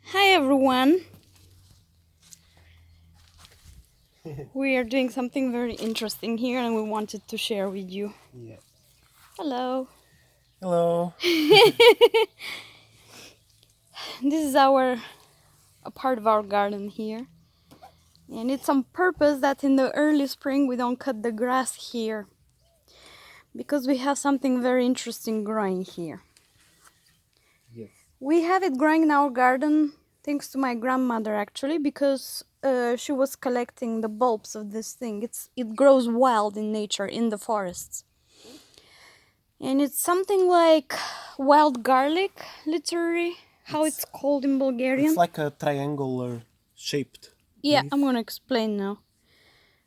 Hi everyone! We are doing something very interesting here and we wanted to share with you. Yeah. Hello! Hello. This is a part of our garden here. And it's on purpose that in the early spring we don't cut the grass here. Because we have something very interesting growing here. Yes. We have it growing in our garden thanks to my grandmother actually, because she was collecting the bulbs of this thing. It grows wild in nature, in the forests. And it's something like wild garlic, literally, how it's called in Bulgarian. It's like a triangular shaped Yeah, leaf. I'm gonna explain now.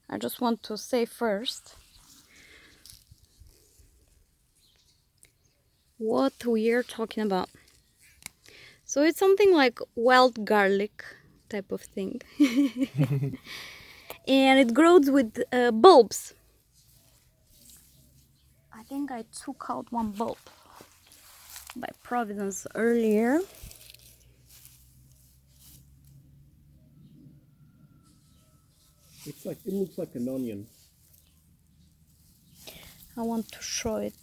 I just want to say first what we are talking about. So it's something like wild garlic type of thing. And it grows with bulbs. I think I took out one bulb by Providence earlier. It looks like an onion. I want to show it.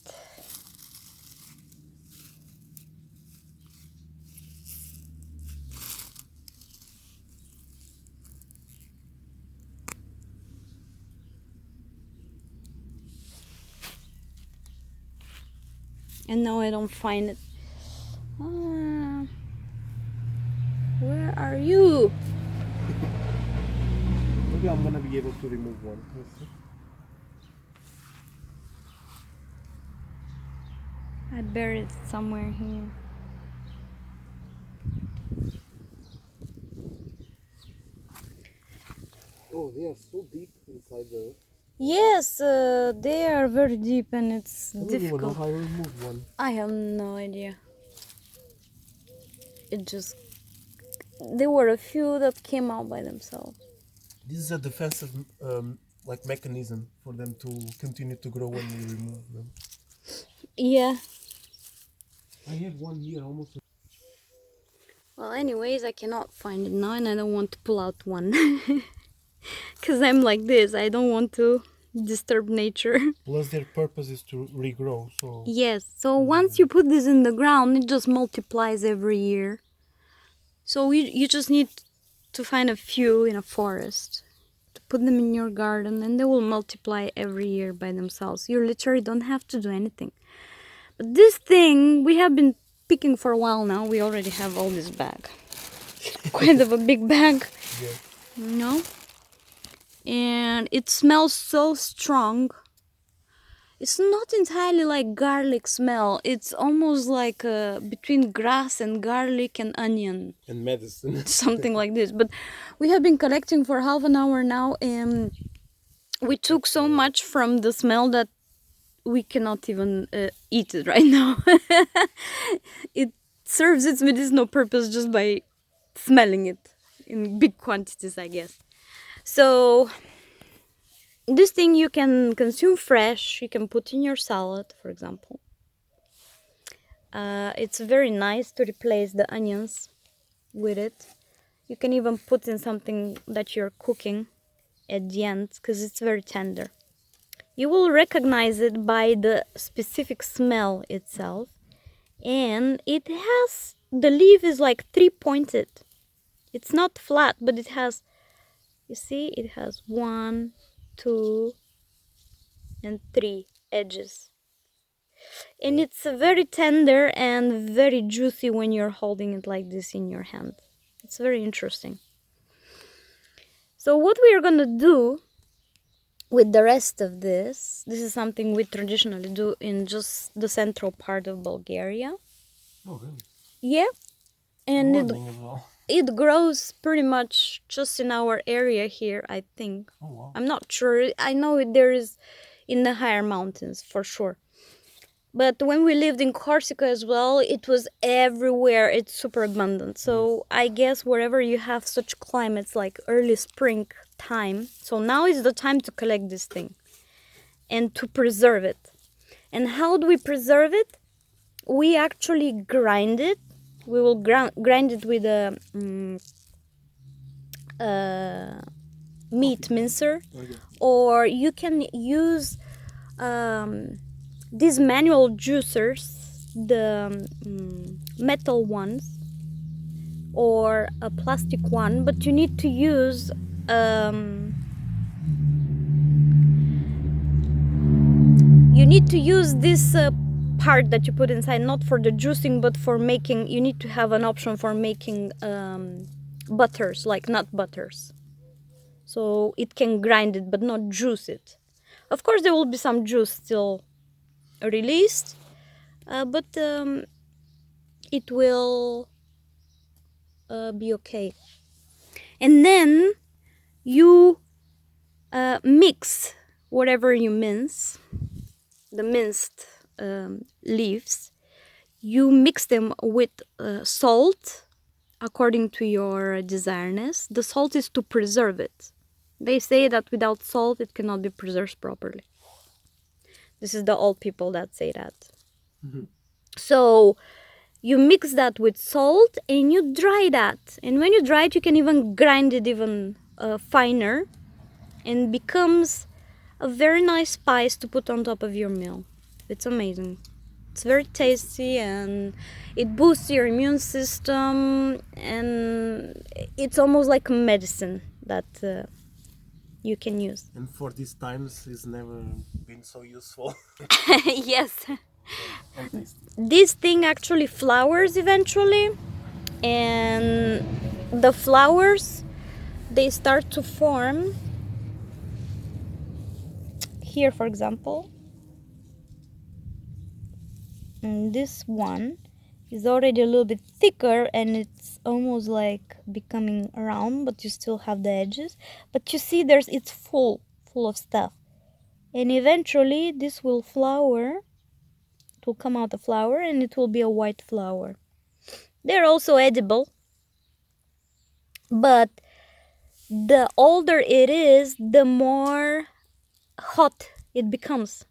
And now I don't find it. Where are you? Maybe I'm gonna be able to remove one. Let's see. I buried it somewhere here. Oh, they are so deep inside the. Yes, they are very deep and it's I don't even know difficult. how I remove one. I have no idea. There were a few that came out by themselves. This is a defensive mechanism for them to continue to grow when we remove them. Yeah. I have one here almost. Well, anyways, I cannot find it now and I don't want to pull out one. Because I'm like this. I don't want to disturb nature. Plus, their purpose is to regrow. So. Yes, so once you put this in the ground, it just multiplies every year. So you just need to find a few in a forest, to put them in your garden, and they will multiply every year by themselves. You literally don't have to do anything. But this thing, we have been picking for a while now. We already have all this bag. Quite of a big bag. Yeah. You know? And it smells so strong. It's not entirely like garlic smell. It's almost like between grass and garlic and onion. And medicine. Something like this. But we have been collecting for half an hour now and we took so much from the smell that we cannot even eat it right now. It serves its medicinal purpose just by smelling it in big quantities, I guess. So this thing you can consume fresh, you can put in your salad, for example. It's very nice to replace the onions with it. You can even put in something that you're cooking at the end because it's very tender. You will recognize it by the specific smell itself. And the leaf is like three-pointed. It's not flat, but it has, you see, it has 1, 2, and 3 edges. And it's very tender and very juicy when you're holding it like this in your hand. It's very interesting. So what we are gonna do with the rest of this is something we traditionally do in just the central part of Bulgaria. Oh, really? Yeah. And it grows pretty much just in our area here, I think. Oh, wow. I'm not sure. I know there is in the higher mountains for sure. But when we lived in Corsica as well, it was everywhere. It's super abundant. So I guess wherever you have such climates like early spring time, so now is the time to collect this thing and to preserve it. And how do we preserve it? We actually grind it we will grind it with a meat mincer, Okay. or you can use these manual juicers, the metal ones, or a plastic one, but you need to use this part that you put inside, not for the juicing but for making. You need to have an option for making butters, like nut butters, so it can grind it but not juice it. Of course there will be some juice still released, but it will be okay. And then you mix whatever you mince, the minced leaves. You mix them with salt according to your desiredness. The salt is to preserve it. They say that without salt it cannot be preserved properly. This is the old people that say that. So you mix that with salt and you dry that. And when you dry it, you can even grind it even finer, and becomes a very nice spice to put on top of your meal. It's amazing. It's very tasty and it boosts your immune system, and it's almost like a medicine that you can use. And for these times, it's never been so useful Yes. and tasty. This thing actually flowers eventually, and the flowers, they start to form here, for example. And this one is already a little bit thicker and it's almost like becoming round, but you still have the edges. But you see, it's full of stuff, and eventually this will flower. It will come out a flower and it will be a white flower. They're also edible, but the older it is, the more hot it becomes.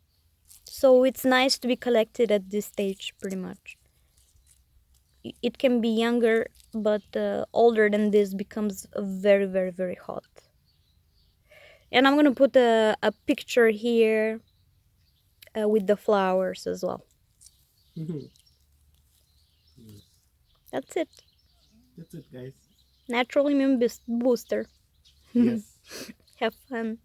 So it's nice to be collected at this stage, pretty much. It can be younger, but older than this becomes very, very, very hot. And I'm gonna put a picture here with the flowers as well. That's it. That's it, guys. Natural immune booster. Yes. Have fun.